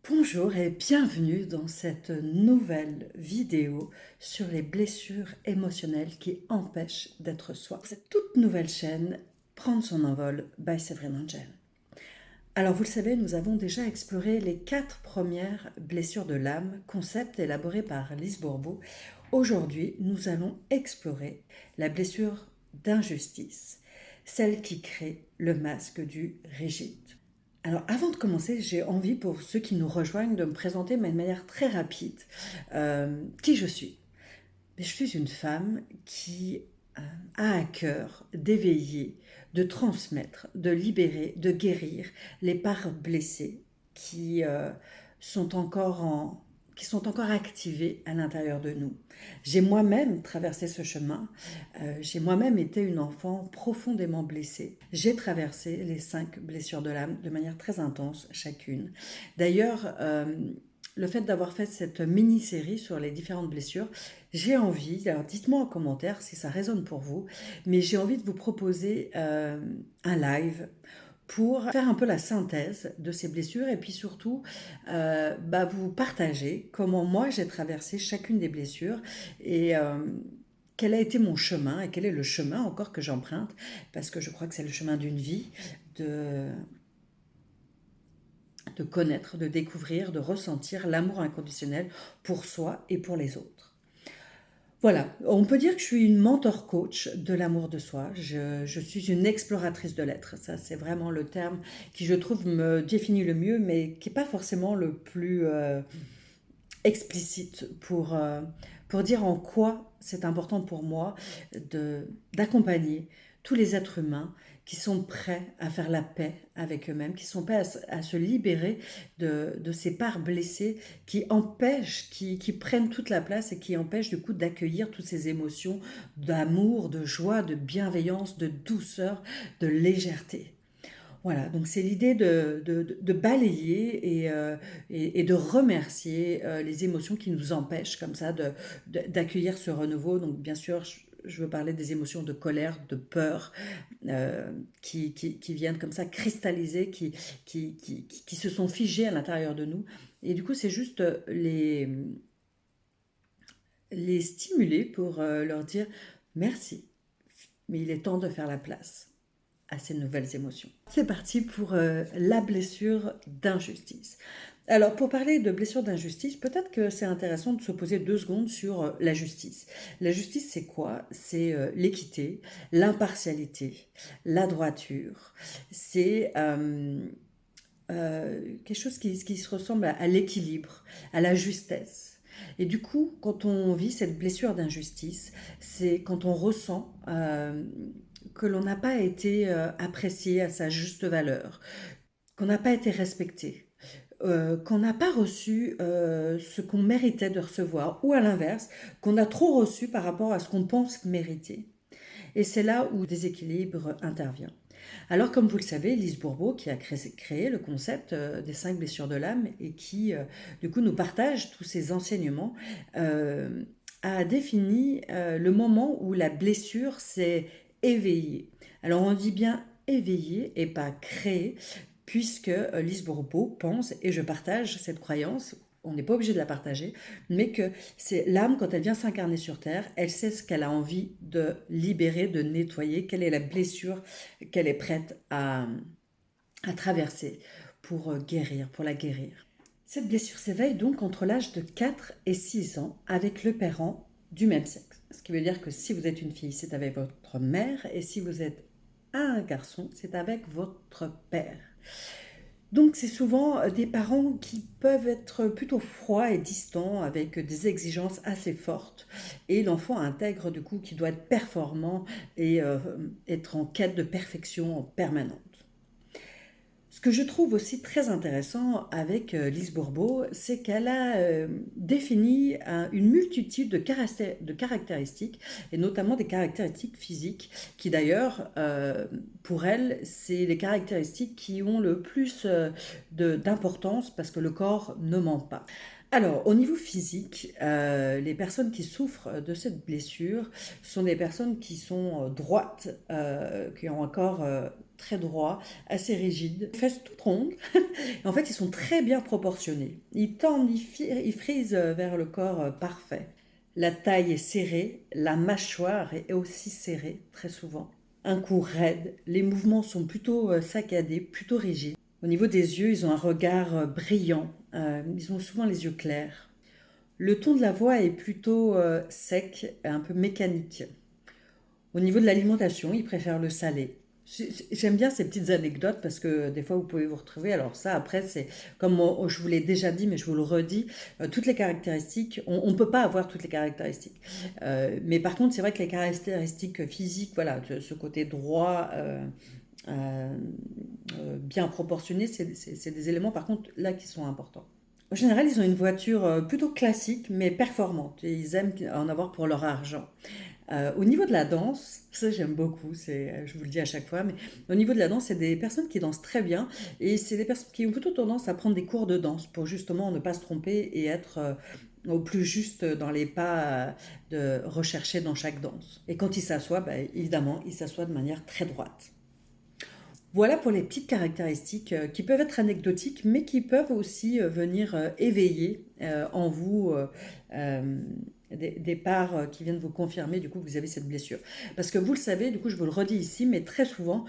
Bonjour et bienvenue dans cette nouvelle vidéo sur les blessures émotionnelles qui empêchent d'être soi. Cette toute nouvelle chaîne, Prendre son envol by Séverine Angel. Alors vous le savez, nous avons déjà exploré les 4 premières blessures de l'âme, concept élaboré par Lise Bourbeau. Aujourd'hui, nous allons explorer la blessure d'injustice, celle qui crée le masque du rigide. Alors, avant de commencer, j'ai envie, pour ceux qui nous rejoignent, de me présenter mais de manière très rapide qui je suis. Je suis une femme qui a à cœur d'éveiller, de transmettre, de libérer, de guérir les parts blessées qui sont encore qui sont encore activées à l'intérieur de nous. J'ai moi-même traversé ce chemin, j'ai moi-même été une enfant profondément blessée. J'ai traversé les 5 blessures de l'âme de manière très intense chacune. D'ailleurs, le fait d'avoir fait cette mini-série sur les différentes blessures, j'ai envie, alors dites-moi en commentaire si ça résonne pour vous, mais j'ai envie de vous proposer un live pour faire un peu la synthèse de ces blessures et puis surtout vous partager comment moi j'ai traversé chacune des blessures et quel a été mon chemin et quel est le chemin encore que j'emprunte, parce que je crois que c'est le chemin d'une vie, de, de connaître, de découvrir, de ressentir l'amour inconditionnel pour soi et pour les autres. Voilà, on peut dire que je suis une mentor coach de l'amour de soi. Je suis une exploratrice de l'être. Ça, c'est vraiment le terme qui, je trouve, me définit le mieux, mais qui n'est pas forcément le plus explicite pour dire en quoi c'est important pour moi d'accompagner tous les êtres humains qui sont prêts à faire la paix avec eux-mêmes, qui sont prêts à se libérer de ces parts blessées qui empêchent, qui prennent toute la place et qui empêchent du coup d'accueillir toutes ces émotions d'amour, de joie, de bienveillance, de douceur, de légèreté. Voilà, donc c'est l'idée de balayer et de remercier les émotions qui nous empêchent comme ça d'accueillir ce renouveau. Donc bien sûr, je veux parler des émotions de colère, de peur, qui viennent comme ça cristalliser, qui se sont figées à l'intérieur de nous. Et du coup, c'est juste les stimuler pour leur dire merci, mais il est temps de faire la place à ces nouvelles émotions. C'est parti pour la blessure d'injustice. Alors, pour parler de blessure d'injustice, peut-être que c'est intéressant de se poser 2 secondes sur la justice. La justice, c'est quoi? C'est l'équité, l'impartialité, la droiture. C'est quelque chose qui se ressemble à l'équilibre, à la justesse. Et du coup, quand on vit cette blessure d'injustice, c'est quand on ressent que l'on n'a pas été apprécié à sa juste valeur, qu'on n'a pas été respecté, qu'on n'a pas reçu ce qu'on méritait de recevoir, ou à l'inverse, qu'on a trop reçu par rapport à ce qu'on pense mériter. Et c'est là où le déséquilibre intervient. Alors, comme vous le savez, Lise Bourbeau, qui a créé le concept des 5 blessures de l'âme et qui, du coup, nous partage tous ses enseignements, a défini le moment où la blessure s'est éveillée. Alors, on dit bien éveillée et pas créée, puisque Lise Bourbeau pense, et je partage cette croyance, on n'est pas obligé de la partager, mais que c'est l'âme, quand elle vient s'incarner sur Terre, elle sait ce qu'elle a envie de libérer, de nettoyer, quelle est la blessure qu'elle est prête à traverser pour guérir, pour la guérir. Cette blessure s'éveille donc entre l'âge de 4 et 6 ans avec le parent du même sexe. Ce qui veut dire que si vous êtes une fille, c'est avec votre mère, et si vous êtes un garçon, c'est avec votre père. Donc c'est souvent des parents qui peuvent être plutôt froids et distants avec des exigences assez fortes, et l'enfant intègre du coup qu'il doit être performant et être en quête de perfection permanente. Ce que je trouve aussi très intéressant avec Lise Bourbeau, c'est qu'elle a défini une multitude de caractéristiques, et notamment des caractéristiques physiques, qui d'ailleurs, pour elle, c'est les caractéristiques qui ont le plus d'importance, parce que le corps ne ment pas. Alors, au niveau physique, les personnes qui souffrent de cette blessure sont des personnes qui sont droites, qui ont un corps très droit, assez rigide, fesses toutes rondes. En fait, ils sont très bien proportionnés. Ils tendent, ils frisent vers le corps parfait. La taille est serrée, la mâchoire est aussi serrée, très souvent. Un cou raide, les mouvements sont plutôt saccadés, plutôt rigides. Au niveau des yeux, ils ont un regard brillant, ils ont souvent les yeux clairs. Le ton de la voix est plutôt sec, un peu mécanique. Au niveau de l'alimentation, ils préfèrent le salé. J'aime bien ces petites anecdotes parce que des fois vous pouvez vous retrouver. Alors ça, après, c'est comme je vous l'ai déjà dit, mais je vous le redis, toutes les caractéristiques, on ne peut pas avoir toutes les caractéristiques. Mais par contre, c'est vrai que les caractéristiques physiques, voilà, ce côté droit, euh, bien proportionné, c'est des éléments par contre là qui sont importants. En général, ils ont une voiture plutôt classique mais performante et ils aiment en avoir pour leur argent. Au niveau de la danse, ça j'aime beaucoup, je vous le dis à chaque fois, mais au niveau de la danse, c'est des personnes qui dansent très bien et c'est des personnes qui ont plutôt tendance à prendre des cours de danse pour justement ne pas se tromper et être au plus juste dans les pas recherchés dans chaque danse. Et quand ils s'assoient, ben, évidemment, ils s'assoient de manière très droite. Voilà pour les petites caractéristiques qui peuvent être anecdotiques, mais qui peuvent aussi venir éveiller en vous des parts qui viennent vous confirmer du coup que vous avez cette blessure. Parce que vous le savez, du coup je vous le redis ici, mais très souvent,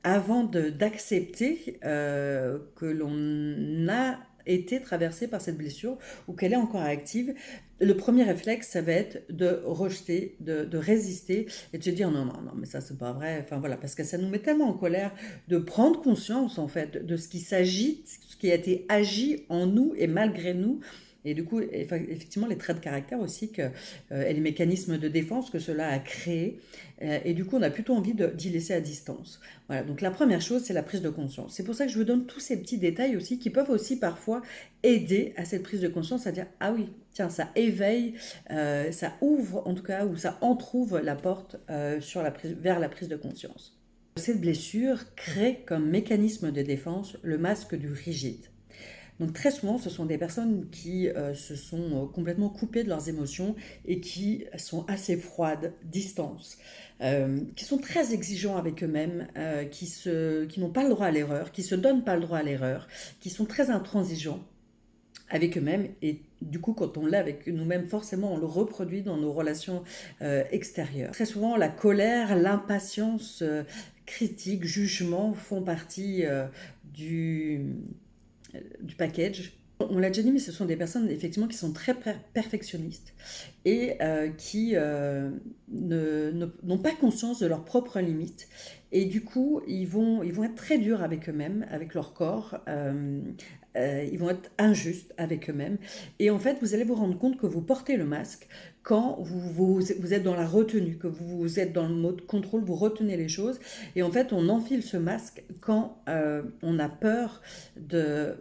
avant d'accepter que l'on a été traversé par cette blessure ou qu'elle est encore active, le premier réflexe, ça va être de rejeter, de résister et de se dire non, non, non, mais ça, c'est pas vrai. Enfin voilà, parce que ça nous met tellement en colère de prendre conscience, en fait, de ce qui s'agite, ce qui a été agi en nous et malgré nous. Et du coup, effectivement, les traits de caractère aussi et les mécanismes de défense que cela a créés. Et du coup, on a plutôt envie d'y laisser à distance. Voilà, donc la première chose, c'est la prise de conscience. C'est pour ça que je vous donne tous ces petits détails aussi qui peuvent aussi parfois aider à cette prise de conscience, à dire ah oui, tiens, ça éveille, ça ouvre en tout cas, ou ça entrouvre la porte vers la prise de conscience. Cette blessure crée comme mécanisme de défense le masque du rigide. Donc très souvent, ce sont des personnes qui se sont complètement coupées de leurs émotions et qui sont assez froides, distantes, qui sont très exigeants avec eux-mêmes, qui n'ont pas le droit à l'erreur, qui se donnent pas le droit à l'erreur, qui sont très intransigeants avec eux-mêmes et du coup quand on l'a avec nous-mêmes forcément on le reproduit dans nos relations extérieures. Très souvent la colère, l'impatience, critique, jugement font partie du package. On l'a déjà dit, mais ce sont des personnes effectivement qui sont très perfectionnistes et qui n'ont pas conscience de leurs propres limites. Et du coup, ils vont être très durs avec eux-mêmes, avec leur corps. Ils vont être injustes avec eux-mêmes. Et en fait, vous allez vous rendre compte que vous portez le masque quand vous êtes dans la retenue, que vous êtes dans le mode contrôle, vous retenez les choses. Et en fait, on enfile ce masque quand on a peur de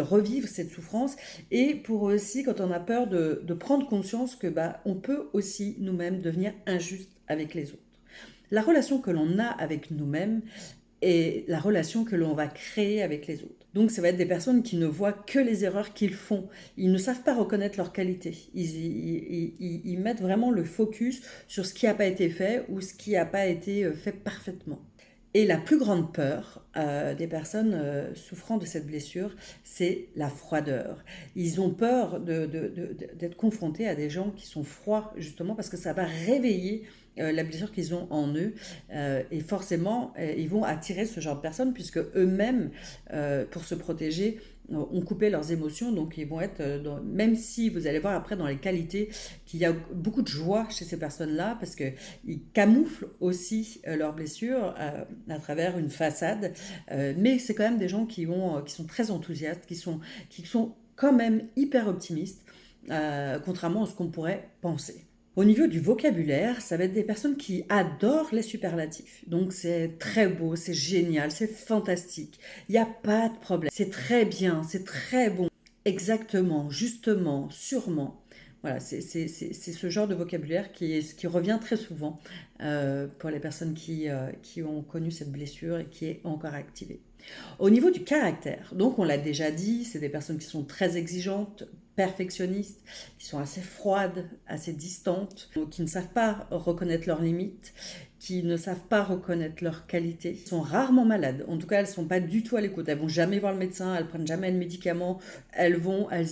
revivre cette souffrance. Et pour aussi, quand on a peur de prendre conscience que on peut aussi nous-mêmes devenir injustes avec les autres. La relation que l'on a avec nous-mêmes est la relation que l'on va créer avec les autres. Donc ça va être des personnes qui ne voient que les erreurs qu'ils font. Ils ne savent pas reconnaître leurs qualités. Ils mettent vraiment le focus sur ce qui n'a pas été fait ou ce qui n'a pas été fait parfaitement. Et la plus grande peur des personnes souffrant de cette blessure, c'est la froideur. Ils ont peur d'être confrontés à des gens qui sont froids, justement, parce que ça va réveiller la blessure qu'ils ont en eux. Et forcément, ils vont attirer ce genre de personnes, puisque eux-mêmes, pour se protéger, ont coupé leurs émotions, donc ils vont être, même si vous allez voir après dans les qualités qu'il y a beaucoup de joie chez ces personnes-là, parce qu'ils camouflent aussi leurs blessures à travers une façade, mais c'est quand même des gens qui sont très enthousiastes, qui sont quand même hyper optimistes, contrairement à ce qu'on pourrait penser. Au niveau du vocabulaire, ça va être des personnes qui adorent les superlatifs. Donc c'est très beau, c'est génial, c'est fantastique. Il n'y a pas de problème. C'est très bien, c'est très bon. Exactement, justement, sûrement. Voilà, c'est ce genre de vocabulaire qui revient très souvent pour les personnes qui ont connu cette blessure et qui est encore activée. Au niveau du caractère, donc on l'a déjà dit, c'est des personnes qui sont très exigeantes, perfectionnistes, qui sont assez froides, assez distantes, qui ne savent pas reconnaître leurs limites, qui ne savent pas reconnaître leurs qualités, sont rarement malades. En tout cas, elles ne sont pas du tout à l'écoute. Elles vont jamais voir le médecin, elles prennent jamais de médicaments. Elles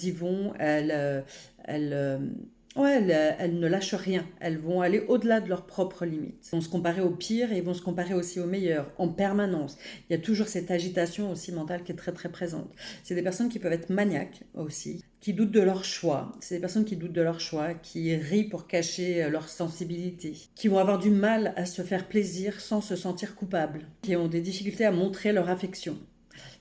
y vont, elles, ouais, elles ne lâchent rien. Elles vont aller au-delà de leurs propres limites. Ils vont se comparer au pire et ils vont se comparer aussi au meilleur en permanence. Il y a toujours cette agitation aussi mentale qui est très très présente. C'est des personnes qui peuvent être maniaques aussi, qui doutent de leur choix. C'est des personnes qui doutent de leur choix, qui rient pour cacher leur sensibilité, qui vont avoir du mal à se faire plaisir sans se sentir coupables, qui ont des difficultés à montrer leur affection.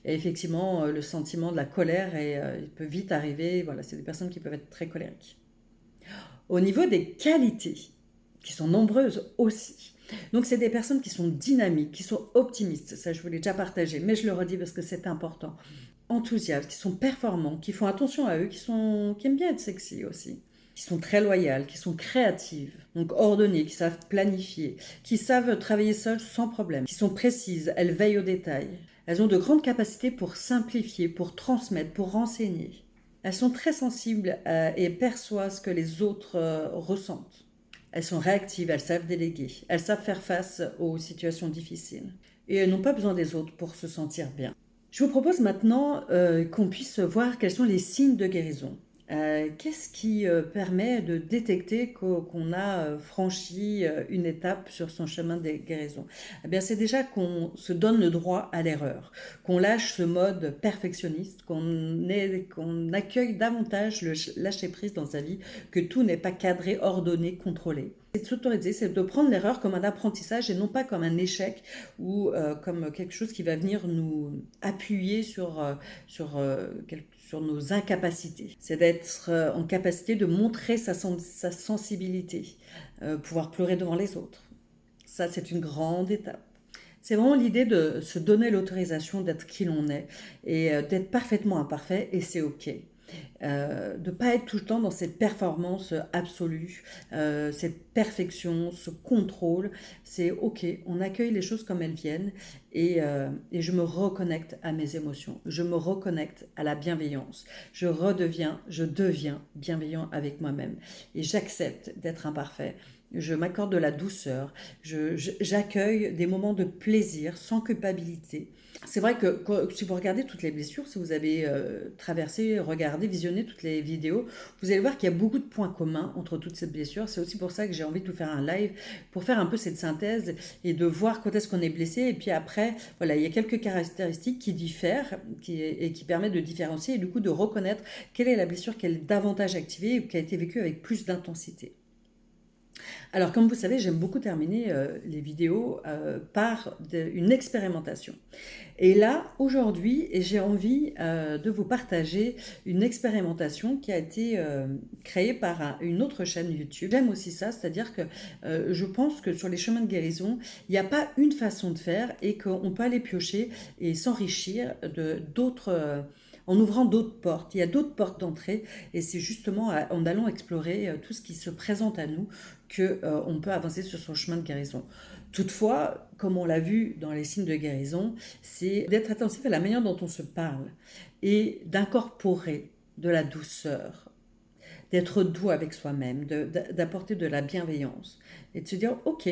Et effectivement, le sentiment de la colère il peut vite arriver. Voilà, c'est des personnes qui peuvent être très colériques. Au niveau des qualités, qui sont nombreuses aussi. Donc, c'est des personnes qui sont dynamiques, qui sont optimistes. Ça, je vous l'ai déjà partagé, mais je le redis parce que c'est important. Enthousiastes, qui sont performants, qui font attention à eux, qui aiment bien être sexy aussi, qui sont très loyales, qui sont créatives, donc ordonnées, qui savent planifier, qui savent travailler seules sans problème, qui sont précises, elles veillent aux détails. Elles ont de grandes capacités pour simplifier, pour transmettre, pour renseigner. Elles sont très sensibles et perçoivent ce que les autres ressentent. Elles sont réactives, elles savent déléguer, elles savent faire face aux situations difficiles. Et elles n'ont pas besoin des autres pour se sentir bien. Je vous propose maintenant qu'on puisse voir quels sont les signes de guérison. Qu'est-ce qui permet de détecter qu'on a franchi une étape sur son chemin de guérison? Eh bien, c'est déjà qu'on se donne le droit à l'erreur, qu'on lâche ce mode perfectionniste, qu'on accueille davantage le lâcher-prise dans sa vie, que tout n'est pas cadré, ordonné, contrôlé. C'est de s'autoriser, c'est de prendre l'erreur comme un apprentissage et non pas comme un échec ou comme quelque chose qui va venir nous appuyer sur nos incapacités. C'est d'être en capacité de montrer sa sensibilité, pouvoir pleurer devant les autres. Ça, c'est une grande étape. C'est vraiment l'idée de se donner l'autorisation d'être qui l'on est et d'être parfaitement imparfait, et c'est OK. De ne pas être tout le temps dans cette performance absolue, cette perfection, ce contrôle. C'est OK, on accueille les choses comme elles viennent et je me reconnecte à mes émotions. Je me reconnecte à la bienveillance. Je deviens bienveillant avec moi-même et j'accepte d'être imparfait. Je m'accorde de la douceur, j'accueille des moments de plaisir sans culpabilité. C'est vrai que si vous regardez toutes les blessures, si vous avez traversé, regardé, visionné toutes les vidéos, vous allez voir qu'il y a beaucoup de points communs entre toutes ces blessures. C'est aussi pour ça que j'ai envie de vous faire un live pour faire un peu cette synthèse et de voir quand est-ce qu'on est blessé. Et puis après, voilà, il y a quelques caractéristiques qui diffèrent et qui permettent de différencier et du coup de reconnaître quelle est la blessure qui est davantage activée ou qui a été vécue avec plus d'intensité. Alors, comme vous savez, j'aime beaucoup terminer les vidéos par une expérimentation. Et là, aujourd'hui, j'ai envie de vous partager une expérimentation qui a été créée par une autre chaîne YouTube. J'aime aussi ça, c'est-à-dire que je pense que sur les chemins de guérison, il n'y a pas une façon de faire et qu'on peut aller piocher et s'enrichir d'autres... en ouvrant d'autres portes. Il y a d'autres portes d'entrée et c'est justement en allant explorer tout ce qui se présente à nous qu'on peut avancer sur son chemin de guérison. Toutefois, comme on l'a vu dans les signes de guérison, c'est d'être attentif à la manière dont on se parle et d'incorporer de la douceur, d'être doux avec soi-même, d'apporter de la bienveillance et de se dire « Ok,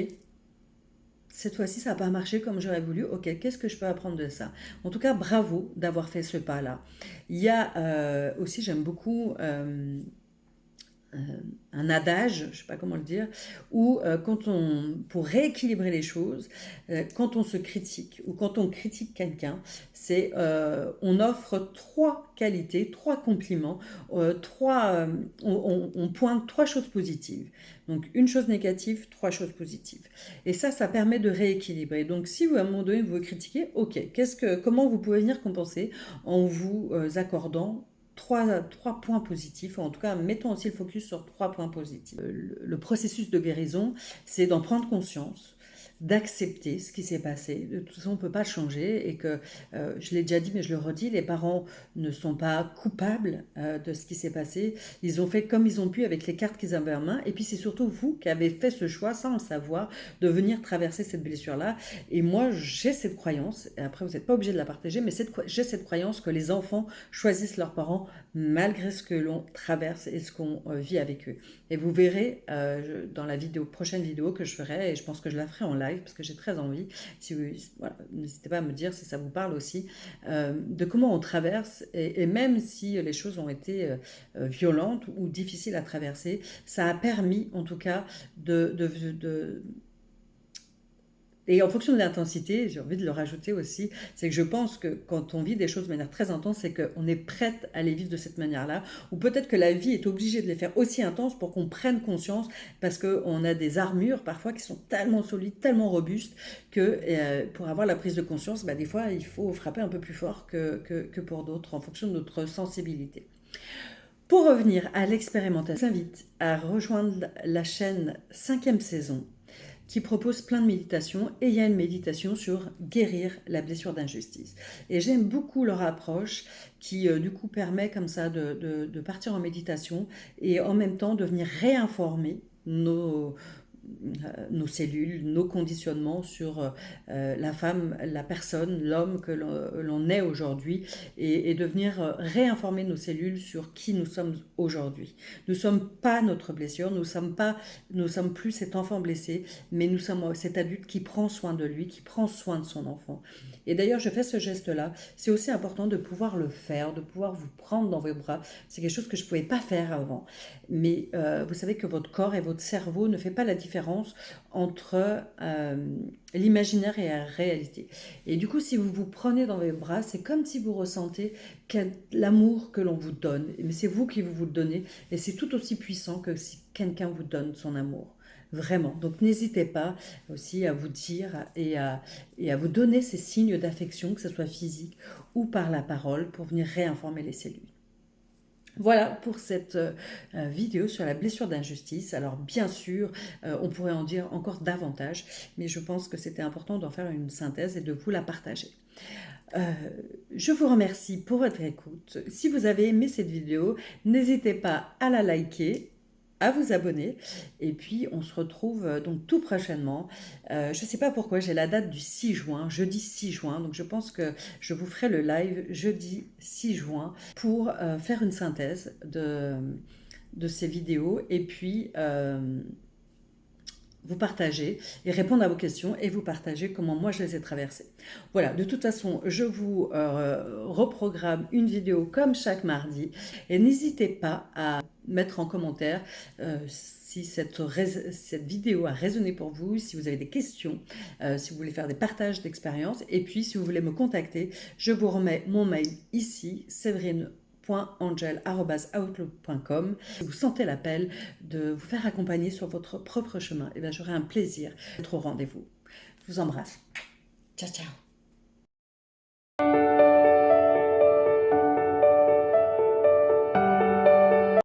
cette fois-ci, ça n'a pas marché comme j'aurais voulu. Ok, qu'est-ce que je peux apprendre de ça ?» En tout cas, bravo d'avoir fait ce pas-là. Il y a aussi, j'aime beaucoup un adage, je ne sais pas comment le dire, où pour rééquilibrer les choses, quand on se critique ou quand on critique quelqu'un, c'est on offre 3 qualités, 3 compliments, on pointe 3 choses positives. Donc une chose négative, 3 choses positives. Et ça permet de rééquilibrer. Donc si vous, à un moment donné vous critiquez, ok, comment vous pouvez venir compenser en vous accordant 3 points positifs, en tout cas mettons aussi le focus sur 3 points positifs. Le processus de guérison, c'est d'en prendre conscience, d'accepter ce qui s'est passé. De toute façon, on ne peut pas le changer et que, je l'ai déjà dit, mais je le redis, les parents ne sont pas coupables de ce qui s'est passé. Ils ont fait comme ils ont pu avec les cartes qu'ils avaient en main. Et puis, c'est surtout vous qui avez fait ce choix, sans le savoir, de venir traverser cette blessure-là. Et moi, j'ai cette croyance, et après, vous n'êtes pas obligé de la partager, mais j'ai cette croyance que les enfants choisissent leurs parents malgré ce que l'on traverse et ce qu'on vit avec eux. Et vous verrez dans la prochaine vidéo que je ferai, et je pense que je la ferai en live parce que j'ai très envie. Si vous, voilà, n'hésitez pas à me dire si ça vous parle aussi, de comment on traverse, et même si les choses ont été violentes ou difficiles à traverser, ça a permis en tout cas et en fonction de l'intensité, j'ai envie de le rajouter aussi, c'est que je pense que quand on vit des choses de manière très intense, c'est qu'on est prête à les vivre de cette manière-là, ou peut-être que la vie est obligée de les faire aussi intenses pour qu'on prenne conscience, parce qu'on a des armures parfois qui sont tellement solides, tellement robustes, que pour avoir la prise de conscience, des fois il faut frapper un peu plus fort que pour d'autres, en fonction de notre sensibilité. Pour revenir à l'expérimentation, je vous invite à rejoindre la chaîne 5e saison, qui propose plein de méditations, et il y a une méditation sur guérir la blessure d'injustice. Et j'aime beaucoup leur approche qui du coup permet comme ça de partir en méditation et en même temps de venir réinformer nos cellules, nos conditionnements sur la femme, la personne, l'homme que l'on est aujourd'hui, et de venir réinformer nos cellules sur qui nous sommes aujourd'hui. Nous ne sommes pas notre blessure, nous sommes plus cet enfant blessé, mais nous sommes cet adulte qui prend soin de lui, qui prend soin de son enfant. Et d'ailleurs, je fais ce geste-là. C'est aussi important de pouvoir le faire, de pouvoir vous prendre dans vos bras. C'est quelque chose que je ne pouvais pas faire avant. Mais vous savez que votre corps et votre cerveau ne fait pas la différence entre l'imaginaire et la réalité. Et du coup, si vous vous prenez dans vos bras, c'est comme si vous ressentez l'amour que l'on vous donne. Mais c'est vous qui vous le donnez. Et c'est tout aussi puissant que si quelqu'un vous donne son amour. Vraiment. Donc n'hésitez pas aussi à vous dire et à vous donner ces signes d'affection, que ce soit physique ou par la parole, pour venir réinformer les cellules. Voilà pour cette vidéo sur la blessure d'injustice. Alors bien sûr, on pourrait en dire encore davantage, mais je pense que c'était important d'en faire une synthèse et de vous la partager. Je vous remercie pour votre écoute. Si vous avez aimé cette vidéo, n'hésitez pas à la liker, à vous abonner, et puis on se retrouve donc tout prochainement. Je ne sais pas pourquoi j'ai la date du 6 juin, jeudi 6 juin, donc je pense que je vous ferai le live jeudi 6 juin pour faire une synthèse de ces vidéos, et puis vous partager et répondre à vos questions, et vous partager comment moi je les ai traversées. Voilà, de toute façon, je vous reprogramme une vidéo comme chaque mardi, et n'hésitez pas à mettre en commentaire si cette vidéo a résonné pour vous, si vous avez des questions, si vous voulez faire des partages d'expériences, et puis si vous voulez me contacter, je vous remets mon mail ici, séverine.angel@outlook.com. Si vous sentez l'appel de vous faire accompagner sur votre propre chemin, et bien j'aurai un plaisir d'être au rendez-vous. Je vous embrasse. Ciao, ciao.